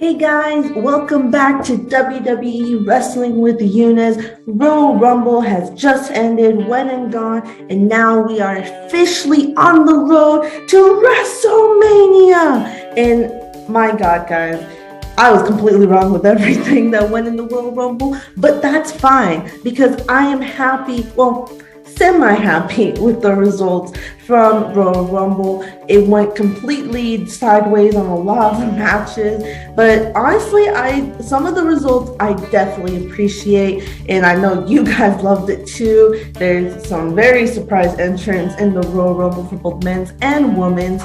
Hey guys, welcome back to WWE Wrestling with Eunice. Royal Rumble has just ended, went and gone, and now we are officially on the road to WrestleMania. And my God, guys, I was completely wrong with everything that went in the Royal Rumble, but that's fine because I am happy, semi-happy with the results from Royal Rumble. It went completely sideways on a lot of the matches, but honestly, some of the results I definitely appreciate, and I know you guys loved it too. There's some very surprise entrants in the Royal Rumble for both men's and women's.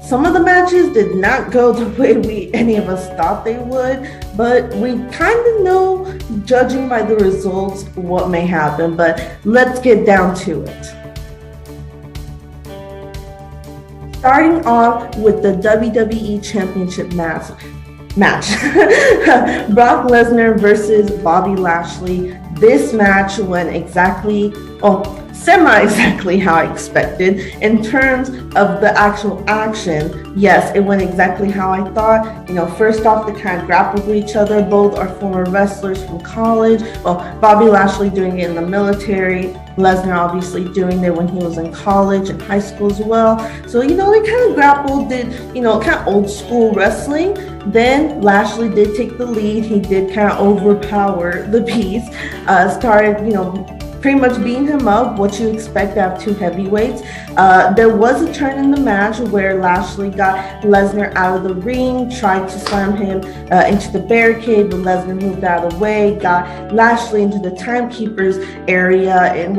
Some of the matches did not go the way any of us thought they would, but we kind of know, judging by the results, what may happen. But let's get down to it. Starting off with the WWE Championship match. Brock Lesnar versus Bobby Lashley. This match went semi-exactly how I expected. In terms of the actual action, yes, it went exactly how I thought. First off, they kind of grappled with each other. Both are former wrestlers from college. Bobby Lashley doing it in the military. Lesnar obviously doing it when he was in college and high school as well. So, they kind of grappled, did, kind of old school wrestling. Then Lashley did take the lead. He did kind of overpower the Beast. Started, pretty much beating him up, what you expect to have two heavyweights. There was a turn in the match where Lashley got Lesnar out of the ring, tried to slam him into the barricade, but Lesnar moved out of the way, got Lashley into the timekeeper's area, and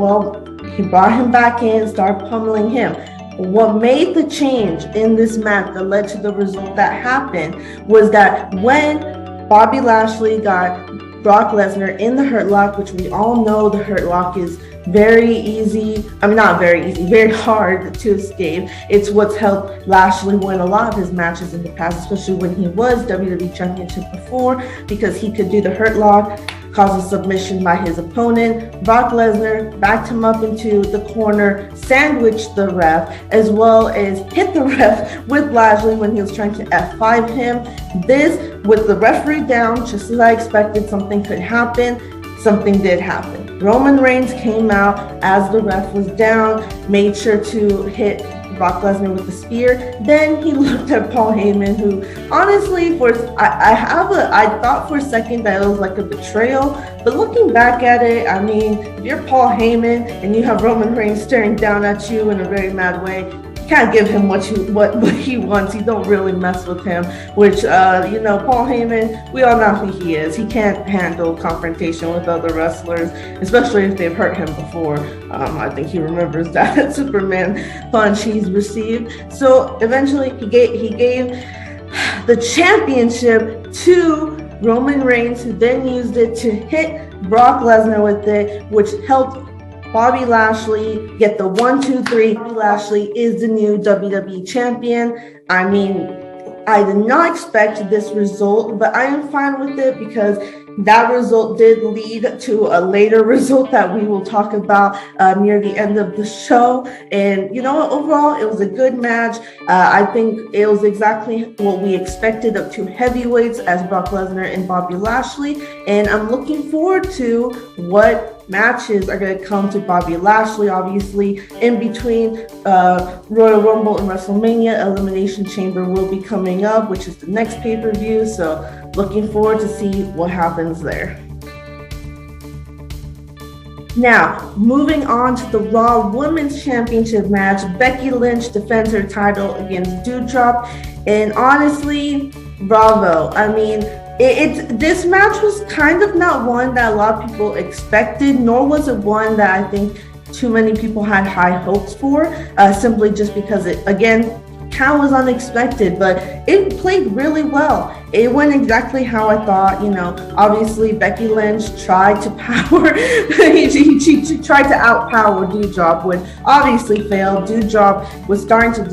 he brought him back in, started pummeling him. What made the change in this match that led to the result that happened was that when Bobby Lashley got Brock Lesnar in the Hurt Lock, which we all know the Hurt Lock is very hard to escape. It's what's helped Lashley win a lot of his matches in the past, especially when he was WWE Championship before, because he could do the Hurt Lock, cause a submission by his opponent. Brock Lesnar backed him up into the corner, sandwiched the ref, as well as hit the ref with Lashley when he was trying to F5 him. This, with the referee down, just as I expected something could happen, something did happen. Roman Reigns came out as the ref was down, made sure to hit Brock Lesnar with the spear. Then he looked at Paul Heyman, who honestly, I thought for a second that it was like a betrayal, but looking back at it, if you're Paul Heyman and you have Roman Reigns staring down at you in a very mad way, you can't give him what he wants. You don't really mess with him, which Paul Heyman, we all know who he is. He can't handle confrontation with other wrestlers, especially if they've hurt him before. I think he remembers that Superman punch he's received. So eventually he gave the championship to Roman Reigns, who then used it to hit Brock Lesnar with it, which helped Bobby Lashley get the 1, 2, 3. Bobby Lashley is the new WWE champion. I did not expect this result, but I am fine with it because that result did lead to a later result that we will talk about near the end of the show. And overall, it was a good match. I think it was exactly what we expected of two heavyweights as Brock Lesnar and Bobby Lashley. And I'm looking forward to what matches are going to come to Bobby Lashley. Obviously, in between Royal Rumble and WrestleMania, Elimination Chamber will be coming up, which is the next pay-per-view. So looking forward to see what happens there. Now, moving on to the Raw Women's Championship match, Becky Lynch defends her title against Doudrop, and honestly, bravo. This match was kind of not one that a lot of people expected, nor was it one that I think too many people had high hopes for, simply just because it, again, kind of was unexpected, but it played really well. It went exactly how I thought. Obviously Becky Lynch tried to she tried to outpower Doudrop, which obviously failed. Doudrop was starting to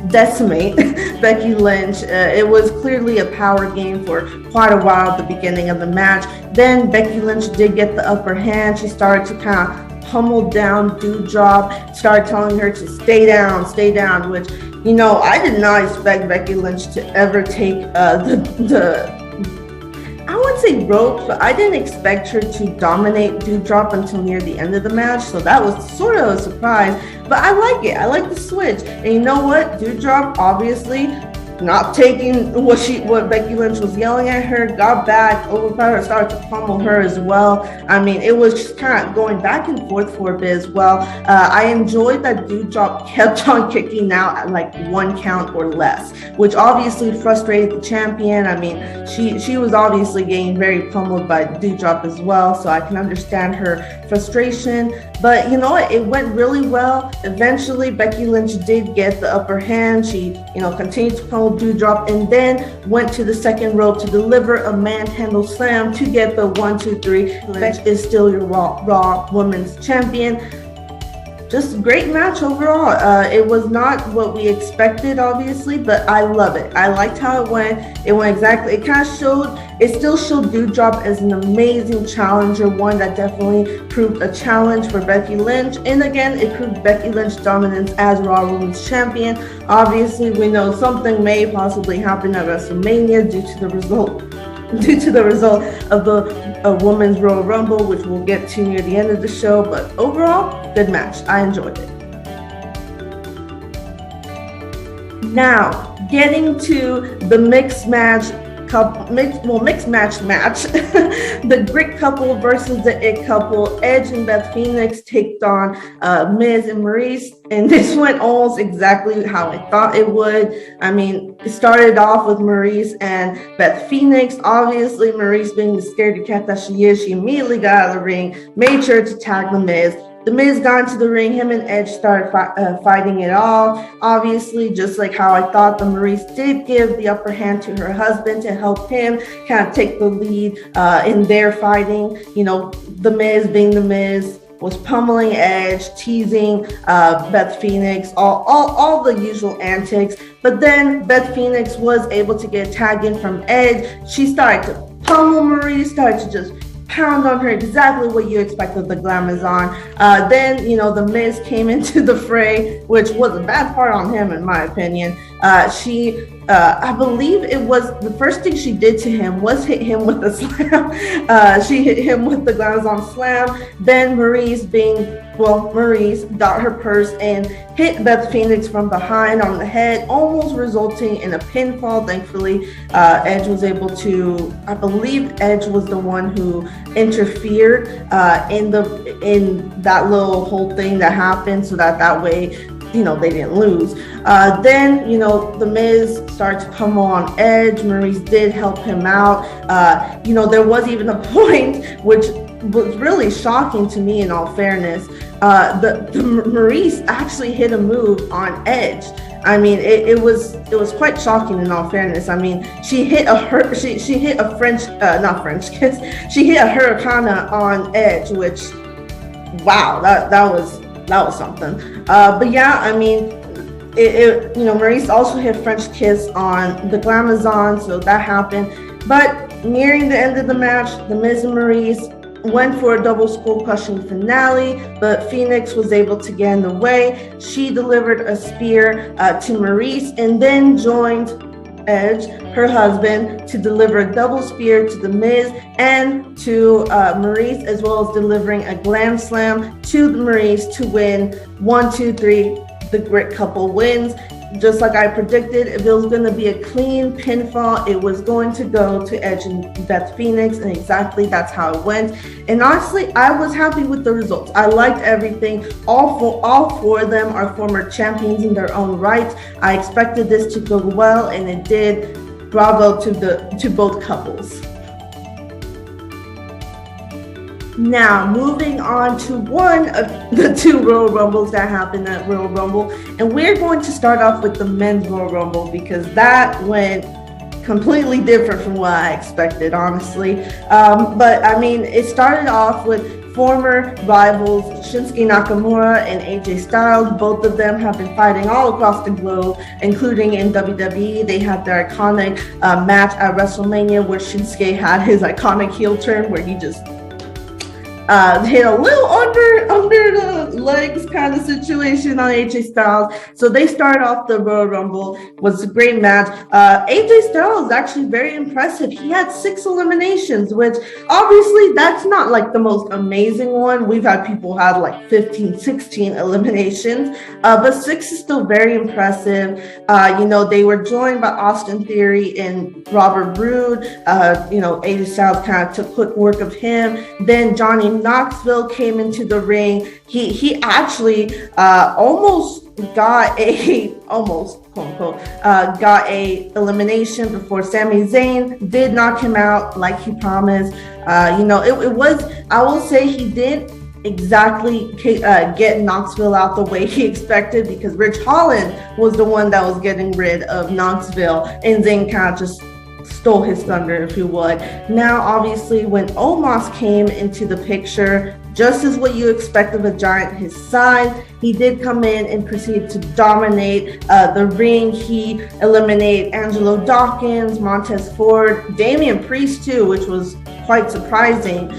decimate Becky Lynch. It was clearly a power game for quite a while at the beginning of the match. Then Becky Lynch did get the upper hand. She started to kind of pummeled down Doudrop, started telling her to stay down, which I did not expect Becky Lynch to ever take the I wouldn't say ropes, but I didn't expect her to dominate Doudrop until near the end of the match. So that was sort of a surprise, but I like it. I like the switch. And you know what? Doudrop obviously not taking what Becky Lynch was yelling at her, got back, overpowered her, started to pummel her as well. I mean, it was just kind of going back and forth for a bit as well. I enjoyed that Doudrop kept on kicking out at like 1 count or less, which obviously frustrated the champion. I mean, she was obviously getting very pummeled by Doudrop as well, so I can understand her frustration. But you know what? It went really well. Eventually, Becky Lynch did get the upper hand. She, continued to pummel Doudrop and then went to the second rope to deliver a manhandle slam to get the 1, 2, 3. Lynch is still your Raw Women's Champion. Just a great match overall. It was not what we expected, obviously, but I love it. I liked how it went. It went exactly. It still showed Doudrop as an amazing challenger, one that definitely proved a challenge for Becky Lynch. And again, it proved Becky Lynch's dominance as Raw Women's Champion. Obviously, we know something may possibly happen at WrestleMania due to the result of the Women's Royal Rumble, which we'll get to near the end of the show. But overall, good match. I enjoyed it. Now, getting to the mixed match, the Grit couple versus the It couple. Edge and Beth Phoenix taked on Miz and Maurice, and this went almost exactly how I thought it would. I mean, it started off with Maurice and Beth Phoenix. Obviously, Maurice, being the scaredy cat that she is, she immediately got out of the ring, made sure to tag the Miz. The Miz got into the ring. Him and Edge started fighting it all. Obviously, just like how I thought, the Maurice did give the upper hand to her husband to help him kind of take the lead in their fighting. The Miz, being the Miz, was pummeling Edge, teasing Beth Phoenix, all the usual antics. But then Beth Phoenix was able to get a tag in from Edge. She started to pummel Maurice, started to just pound on her, exactly what you expect of the Glamazon. Then, the Miz came into the fray, which was a bad part on him, in my opinion. I believe it was the first thing she did to him was hit him with a slam. She hit him with the Glamazon slam. Then Maurice got her purse and hit Beth Phoenix from behind on the head, almost resulting in a pinfall. Thankfully, Edge was able to, I believe Edge was the one who interfered in that little whole thing that happened, so that way they didn't lose. Then, the Miz started to pummel on Edge. Maurice did help him out. There was even a point which was really shocking to me, in all fairness. The Maurice actually hit a move on Edge. I mean, it was quite shocking, in all fairness. I mean, she hit a Hurricane on Edge, which, wow, that was something. But yeah, I mean, Maurice also hit French kiss on the Glamazon, so that happened. But nearing the end of the match, the Miz and Maurice went for a double skull-crushing finale, but Phoenix was able to get in the way. She delivered a spear to Maurice and then joined Edge, her husband, to deliver a double spear to the Miz and to Maurice, as well as delivering a glam slam to the Maurice to win. 1, 2, 3, the Grit couple wins. Just like I predicted, if it was going to be a clean pinfall, it was going to go to Edge and Beth Phoenix, and exactly that's how it went. And honestly, I was happy with the results. I liked everything. All four of them are former champions in their own right. I expected this to go well, and it did. Bravo to both couples. Now, moving on to one of the 2 Royal Rumbles that happened at Royal Rumble. And we're going to start off with the men's Royal Rumble because that went completely different from what I expected, honestly. But I mean, it started off with former rivals Shinsuke Nakamura and AJ Styles. Both of them have been fighting all across the globe, including in WWE. They had their iconic match at WrestleMania where Shinsuke had his iconic heel turn where he just hit a little under the legs kind of situation on AJ Styles. So they start off the Royal Rumble. Was a great match. AJ Styles is actually very impressive. He had 6 eliminations, which obviously that's not like the most amazing one. We've had people have like 15, 16 eliminations, but 6 is still very impressive. They were joined by Austin Theory and Robert Roode. AJ Styles kind of took quick work of him. Then Johnny Knoxville came into the ring. He actually almost got a elimination before Sami Zayn did knock him out like he promised. I will say he did exactly get Knoxville out the way he expected, because Rich Holland was the one that was getting rid of Knoxville, and Zayn kind of just stole his thunder, if you would. Now, obviously, when Omos came into the picture, just as what you expect of a giant his size, he did come in and proceed to dominate the ring. He eliminated Angelo Dawkins, Montez Ford, Damian Priest too, which was quite surprising,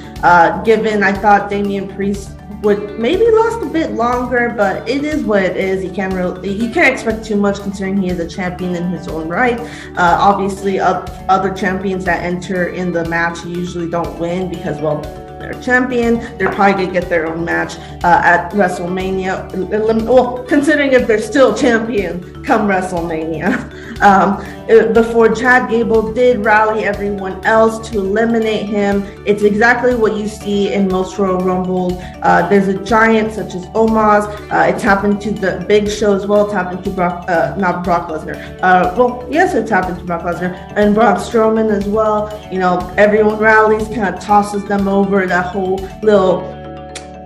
given I thought Damian Priest would maybe last a bit longer, but it is what it is. You can't expect too much considering he is a champion in his own right. Obviously, other champions that enter in the match usually don't win because, well, they're a champion. They're probably gonna get their own match at WrestleMania. Well, considering if they're still champion come WrestleMania. Before Chad Gable did rally everyone else to eliminate him. It's exactly what you see in most Royal Rumbles. There's a giant such as Omos. It's happened to the Big Show as well. It's happened to not Brock Lesnar. Yes, it's happened to Brock Lesnar and Braun Strowman as well. Everyone rallies, kind of tosses them over. That whole little,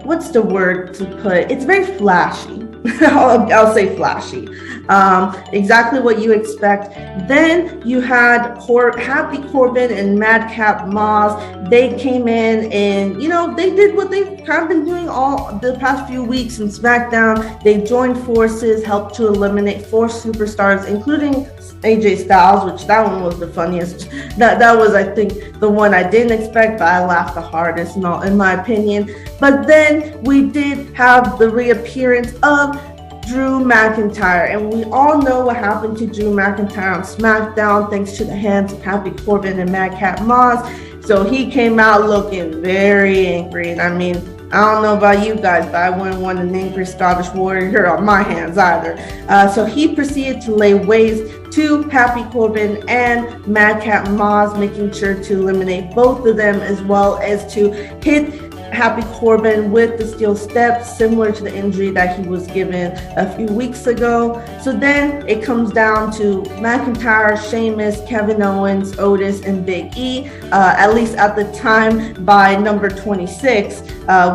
what's the word to put? It's very flashy. I'll say flashy. Exactly what you expect. Then you had Happy Corbin and Madcap Moss. They came in and, they did what they've kind of been doing all the past few weeks in SmackDown. They joined forces, helped to eliminate 4 superstars, including AJ Styles, which that one was the funniest. That was, I think, the one I didn't expect, but I laughed the hardest, in my opinion. But then we did have the reappearance of Drew McIntyre, and we all know what happened to Drew McIntyre on SmackDown thanks to the hands of Happy Corbin and Madcap Moss. So he came out looking very angry, and I mean, I don't know about you guys, but I wouldn't want an angry Scottish warrior on my hands either. So he proceeded to lay waste to Happy Corbin and Madcap Moss, making sure to eliminate both of them, as well as to hit Happy Corbin with the steel steps, similar to the injury that he was given a few weeks ago. So then it comes down to McIntyre, Sheamus, Kevin Owens, Otis, and Big E, at least at the time by number 26,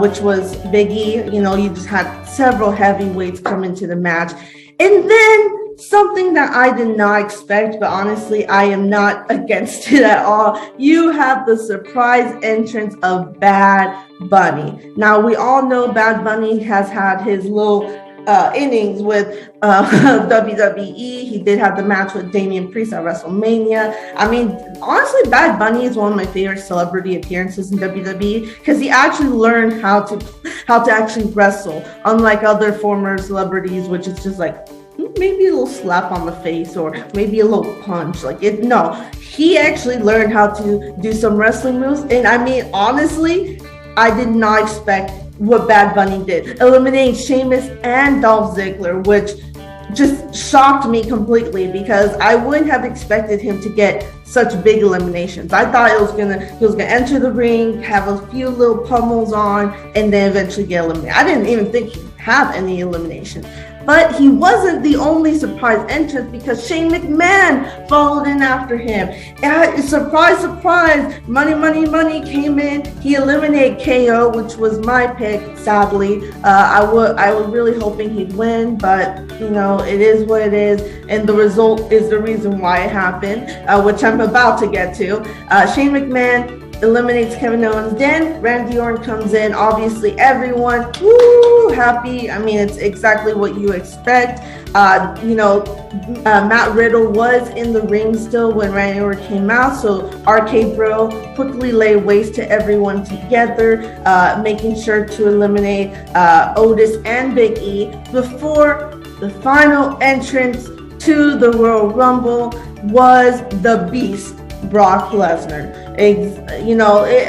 which was Big E. You just had several heavyweights come into the match. And then something that I did not expect, but honestly, I am not against it at all. You have the surprise entrance of Bad Bunny. Now, we all know Bad Bunny has had his little innings with WWE. He did have the match with Damian Priest at WrestleMania. I mean, honestly, Bad Bunny is one of my favorite celebrity appearances in WWE because he actually learned how to actually wrestle, unlike other former celebrities, which is just like maybe a little slap on the face or maybe a little punch. He actually learned how to do some wrestling moves. And I mean, honestly, I did not expect what Bad Bunny did, eliminating Sheamus and Dolph Ziggler, which just shocked me completely because I wouldn't have expected him to get such big eliminations. I thought he was gonna enter the ring, have a few little pummels on, and then eventually get eliminated. I didn't even think he'd have any elimination. But he wasn't the only surprise entrant because Shane McMahon followed in after him. Surprise, surprise, Money came in. He eliminated KO, which was my pick, sadly. I was really hoping he'd win, but it is what it is. And the result is the reason why it happened, which I'm about to get to. Shane McMahon eliminates Kevin Owens. Then Randy Orton comes in. Obviously, everyone, woo, happy. I mean, it's exactly what you expect. Matt Riddle was in the ring still when Randy Orton came out, so RK Bro quickly laid waste to everyone together, making sure to eliminate Otis and Big E before the final entrance to the Royal Rumble was the Beast, Brock Lesnar.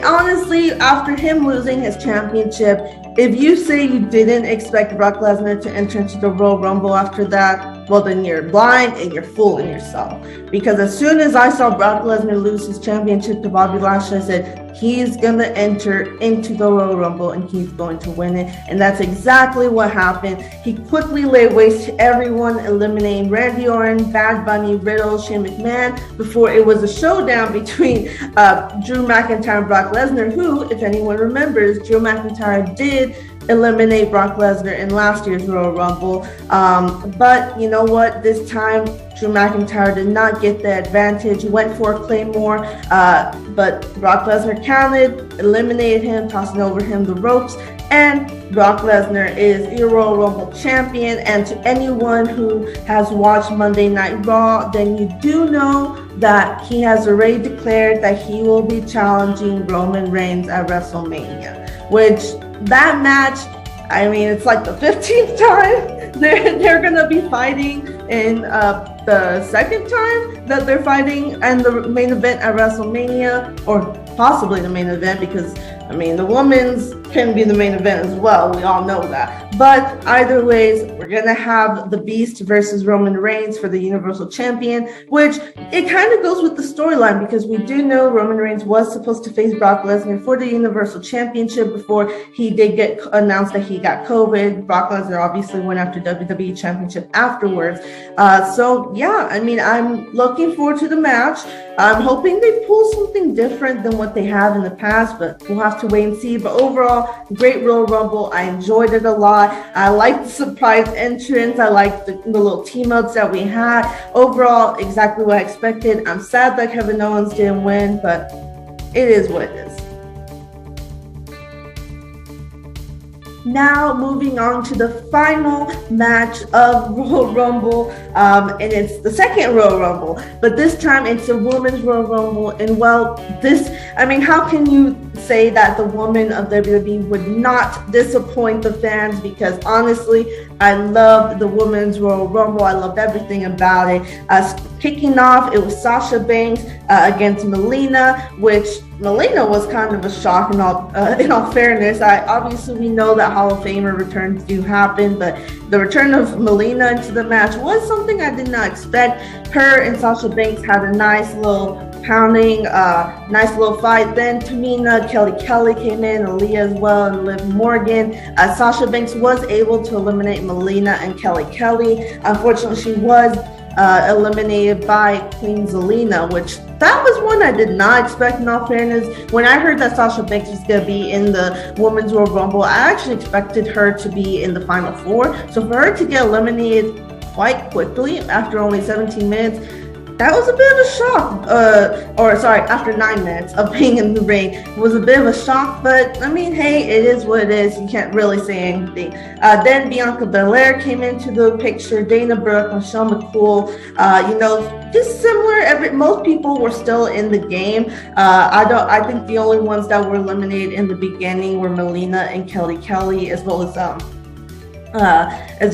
Honestly, after him losing his championship, if you say you didn't expect Brock Lesnar to enter into the Royal Rumble after that, well, then you're blind and you're fooling yourself. Because as soon as I saw Brock Lesnar lose his championship to Bobby Lashley, I said, he's going to enter into the Royal Rumble and he's going to win it. And that's exactly what happened. He quickly laid waste to everyone, eliminating Randy Orton, Bad Bunny, Riddle, Shane McMahon, before it was a showdown between Drew McIntyre and Brock Lesnar, who, if anyone remembers, Drew McIntyre did eliminate Brock Lesnar in last year's Royal Rumble. But you know what? This time, Drew McIntyre did not get the advantage, went for a Claymore, but Brock Lesnar counted, eliminated him, tossing over him the ropes, and Brock Lesnar is your Royal Rumble champion. And to anyone who has watched Monday Night Raw, then you do know that he has already declared that he will be challenging Roman Reigns at WrestleMania, which that match, I mean, it's like the 15th time they're gonna be fighting, in the second time that they're fighting in the main event at WrestleMania, or possibly the main event, because I mean the women's can be the main event as well. We all know that. But either ways, we're gonna have the Beast versus Roman Reigns for the Universal Champion, which it kind of goes with the storyline, because we do know Roman Reigns was supposed to face Brock Lesnar for the Universal Championship before he did get announced that he got COVID. Brock Lesnar obviously went after WWE Championship afterwards. So yeah, I mean, I'm looking forward to the match. I'm hoping they pull something different than what they have in the past, but we'll have to wait and see. But overall, great Royal Rumble. I enjoyed it a lot. I liked the surprise entrance. I liked the little team ups that we had. Overall, exactly what I expected. I'm sad that Kevin Owens didn't win, but it is what it is. Now moving on to the final match of Royal Rumble, and it's the second Royal Rumble, but this time it's a women's Royal Rumble. And well, how can you say that the women of WWE would not disappoint the fans? Because honestly, I loved the women's Royal Rumble. I loved everything about it. Kicking off, it was Sasha Banks against Molina, which Molina was kind of a shock in all fairness. Obviously, we know that Hall of Famer returns do happen, but the return of Molina into the match was something I did not expect. Her and Sasha Banks had a nice little pounding, nice little fight. Then Tamina, Kelly came in, Aaliyah as well, and Liv Morgan. Sasha Banks was able to eliminate Molina and Kelly. Unfortunately, she was eliminated by Queen Zelina, which that was one I did not expect, in all fairness. When I heard that Sasha Banks was going to be in the Women's Royal Rumble, I actually expected her to be in the Final Four. So for her to get eliminated quite quickly after only 17 minutes, that was a bit of a shock. After 9 minutes of being in the ring, it was a bit of a shock. But I mean, hey, it is what it is. You can't really say anything. Then Bianca Belair came into the picture. Dana Brooke, Michelle McCool. Just similar. Most people were still in the game. I think the only ones that were eliminated in the beginning were Molina and Kelly, as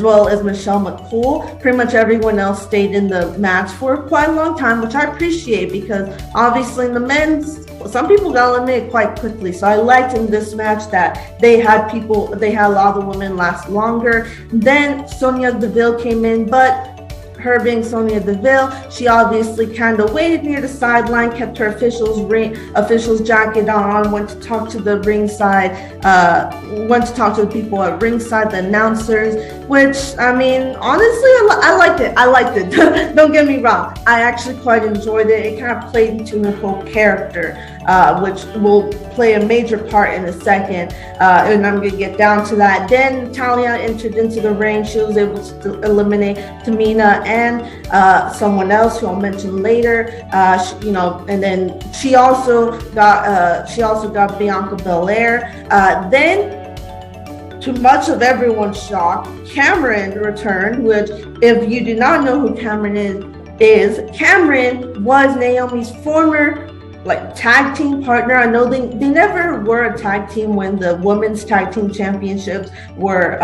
well as Michelle McCool. Pretty much everyone else stayed in the match for quite a long time, which I appreciate, because obviously in the men's, some people got eliminated quite quickly. So I liked in this match that they had a lot of the women last longer. Then Sonya Deville came in, but her being Sonya Deville, she obviously kind of waited near the sideline, kept her official's jacket on, went to talk to the ringside, went to talk to the people at ringside, the announcers. which, I mean, honestly, I liked it. I liked it. Don't get me wrong. I actually quite enjoyed it. It kind of played into her whole character, which will play a major part in a second. And I'm going to get down to that. Then Natalya entered into the ring. She was able to eliminate Tamina and someone else who I'll mention later. And then she also got Bianca Belair. Then, to much of everyone's shock, Cameron returned, which, if you do not know who Cameron is Cameron was Naomi's former tag team partner. I know they never were a tag team when the women's tag team championships were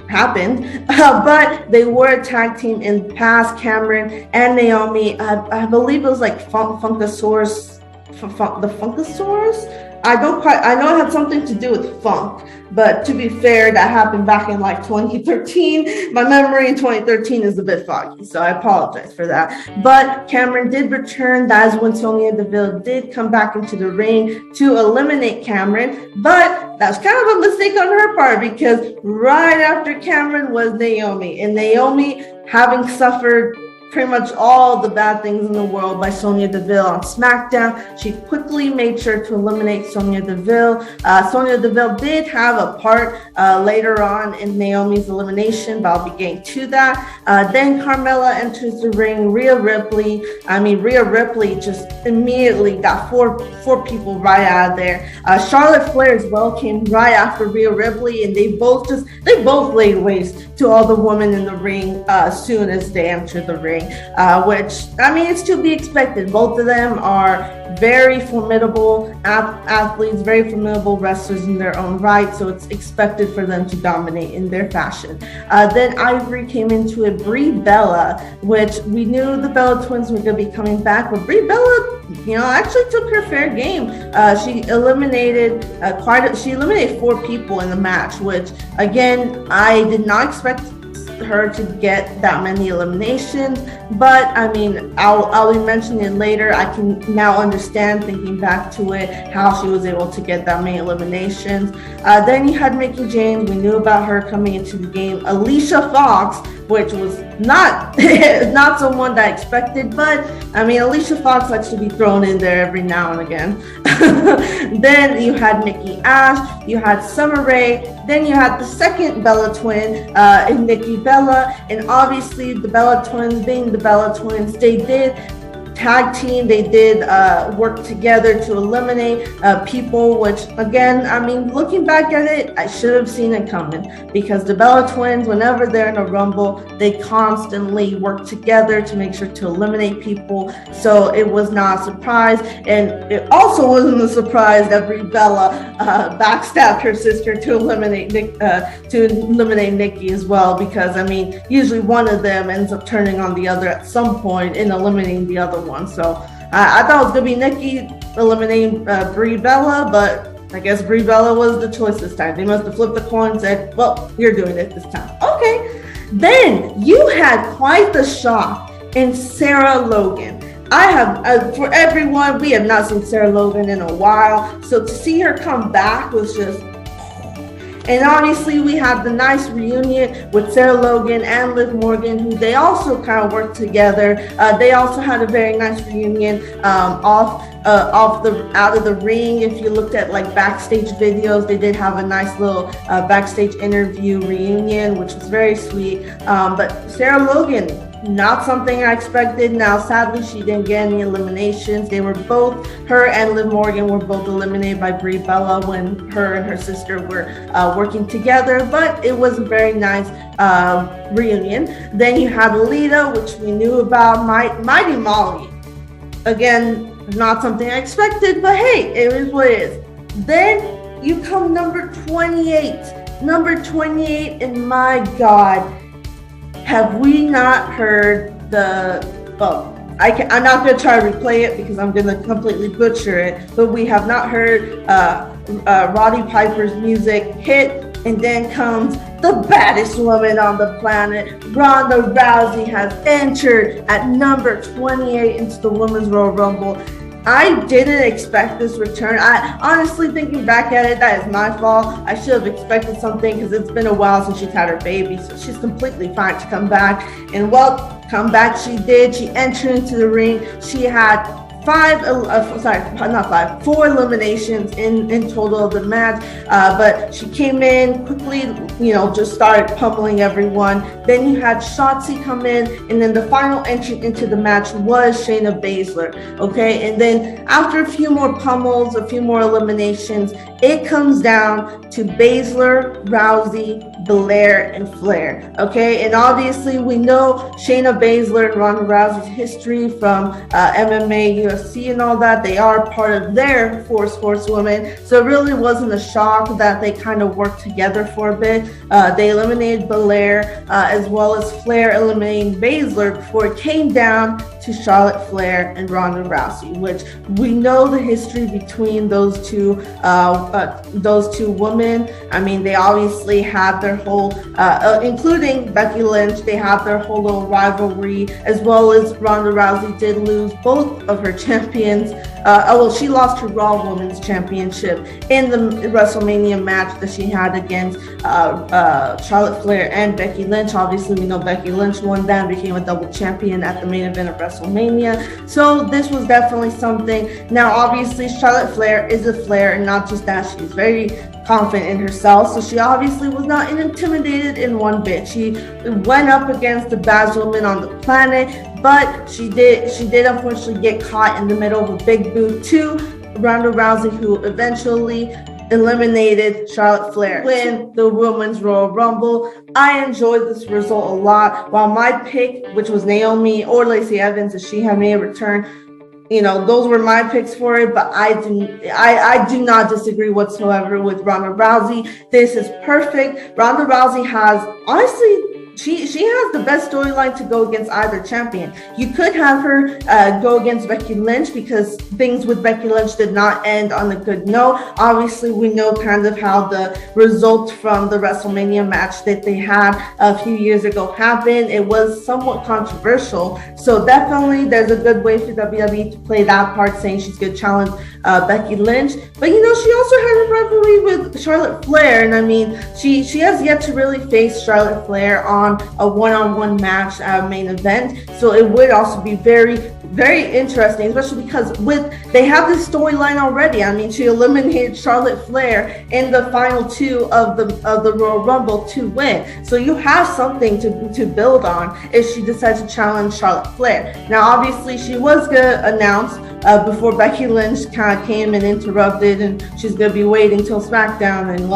happened, but they were a tag team in the past. Cameron and Naomi, I believe it was Funkasaurus, the Funkasaurus. I know it had something to do with funk, but to be fair, that happened back in 2013. My memory in 2013 is a bit foggy, so I apologize for that. But Cameron did return. That is when Sonya Deville did come back into the ring to eliminate Cameron, but that was kind of a mistake on her part, because right after Cameron was Naomi, and Naomi, having suffered pretty much all the bad things in the world by Sonya Deville on SmackDown, she quickly made sure to eliminate Sonya Deville. Sonya Deville did have a part later on in Naomi's elimination, but I'll be getting to that. Then Carmella enters the ring. Rhea Ripley just immediately got four people right out of there. Charlotte Flair as well came right after Rhea Ripley, and they both laid waste to all the women in the ring as soon as they entered the ring. Which, I mean, it's to be expected. Both of them are very formidable athletes, very formidable wrestlers in their own right, so it's expected for them to dominate in their fashion. Then Ivory came into it. Brie Bella, which we knew the Bella twins were going to be coming back, but Brie Bella, actually took her fair game. She eliminated four people in the match, which, again, I did not expect her to get that many eliminations, but I mean, I'll be mentioning it later. I can now understand, thinking back to it, how she was able to get that many eliminations. Then you had Mickie James. We knew about her coming into the game. Alicia Fox, which was not someone that I expected, but I mean, Alicia Fox likes to be thrown in there every now and again. Then you had Nikki Ash, you had Summer Rae, then you had the second Bella twin in Nikki Bella, and obviously the Bella twins, being the Bella twins, they did tag team, they did work together to eliminate people, which, again, I mean, looking back at it, I should have seen it coming, because the Bella twins, whenever they're in a rumble, they constantly work together to make sure to eliminate people, so it was not a surprise. And it also wasn't a surprise that Brie Bella backstabbed her sister to eliminate Nikki as well, because, I mean, usually one of them ends up turning on the other at some point and eliminating the other one. So I thought it was going to be Nikki eliminating Brie Bella, but I guess Brie Bella was the choice this time. They must have flipped the coin and said, well, you're doing it this time. Okay. Then you had quite the shock in Sarah Logan. I have, for everyone, we have not seen Sarah Logan in a while. So to see her come back was just... And obviously, we have the nice reunion with Sarah Logan and Liv Morgan, who they also kind of worked together. They also had a very nice reunion out of the ring. If you looked at backstage videos, they did have a nice little backstage interview reunion, which was very sweet. But Sarah Logan, not something I expected. Now, sadly, she didn't get any eliminations. Her and Liv Morgan were both eliminated by Brie Bella when her and her sister were working together, but it was a very nice reunion. Then you had Lita, which we knew about, Mighty Molly. Again, not something I expected, but hey, it is what it is. Then you come number 28. Number 28, and my God, have we not heard I'm not going to try to replay it because I'm going to completely butcher it, but we have not heard Roddy Piper's music hit, and then comes the baddest woman on the planet. Ronda Rousey has entered at number 28 into the Women's Royal Rumble. I didn't expect this return. I honestly, thinking back at it, that is my fault. I should have expected something because it's been a while since she's had her baby, so she's completely fine to come back. And well, come back she did. She entered into the ring. She had four eliminations in total of the match, but she came in quickly, just started pummeling everyone. Then you had Shotzi come in, and then the final entrant into the match was Shayna Baszler, okay? And then after a few more pummels, a few more eliminations, it comes down to Baszler, Rousey, Belair, and Flair, okay? And obviously we know Shayna Baszler and Ronda Rousey's history from MMA, UFC, and all that. They are part of their four sportswomen, so it really wasn't a shock that they kind of worked together for a bit. They eliminated Belair as well as Flair eliminating Baszler before it came down to Charlotte Flair and Ronda Rousey, which we know the history between those two women. I mean, they obviously have their whole, including Becky Lynch, they have their whole little rivalry, as well as Ronda Rousey did lose both of her champions. She lost her Raw Women's Championship in the WrestleMania match that she had against Charlotte Flair and Becky Lynch. Obviously, we know Becky Lynch won that and became a double champion at the main event of WrestleMania. So this was definitely something. Now, obviously, Charlotte Flair is a Flair, and not just that, she's very confident in herself. So she obviously was not intimidated in one bit. She went up against the baddest woman on the planet, but she did unfortunately get caught in the middle of a big boot to Ronda Rousey, who eventually eliminated Charlotte Flair win the Women's Royal Rumble. I enjoyed this result a lot. While my pick, which was Naomi or Lacey Evans, if she had made a return, those were my picks for it, but I do not disagree whatsoever with Ronda Rousey. This is perfect. Ronda Rousey has, honestly, she has the best storyline to go against either champion. You could have her go against Becky Lynch because things with Becky Lynch did not end on a good note. Obviously, we know kind of how the result from the WrestleMania match that they had a few years ago happened. It was somewhat controversial. So definitely there's a good way for WWE to play that part, saying she's going to challenge Becky Lynch. But, she also had a rivalry with Charlotte Flair. And I mean, she has yet to really face Charlotte Flair on a one-on-one match main event, so it would also be very, very interesting, especially because they have this storyline already. I mean, she eliminated Charlotte Flair in the final two of the Royal Rumble to win, so you have something to build on if she decides to challenge Charlotte Flair. Now, obviously, she was gonna announce before Becky Lynch kind of came and interrupted, and she's gonna be waiting till SmackDown, and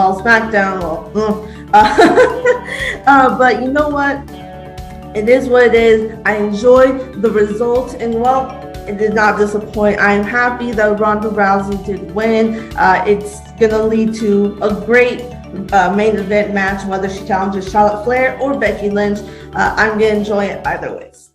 but you know what? It is what it is. I enjoyed the result, and it did not disappoint. I am happy that Ronda Rousey did win. It's gonna lead to a great main event match, whether she challenges Charlotte Flair or Becky Lynch. I'm gonna enjoy it either ways.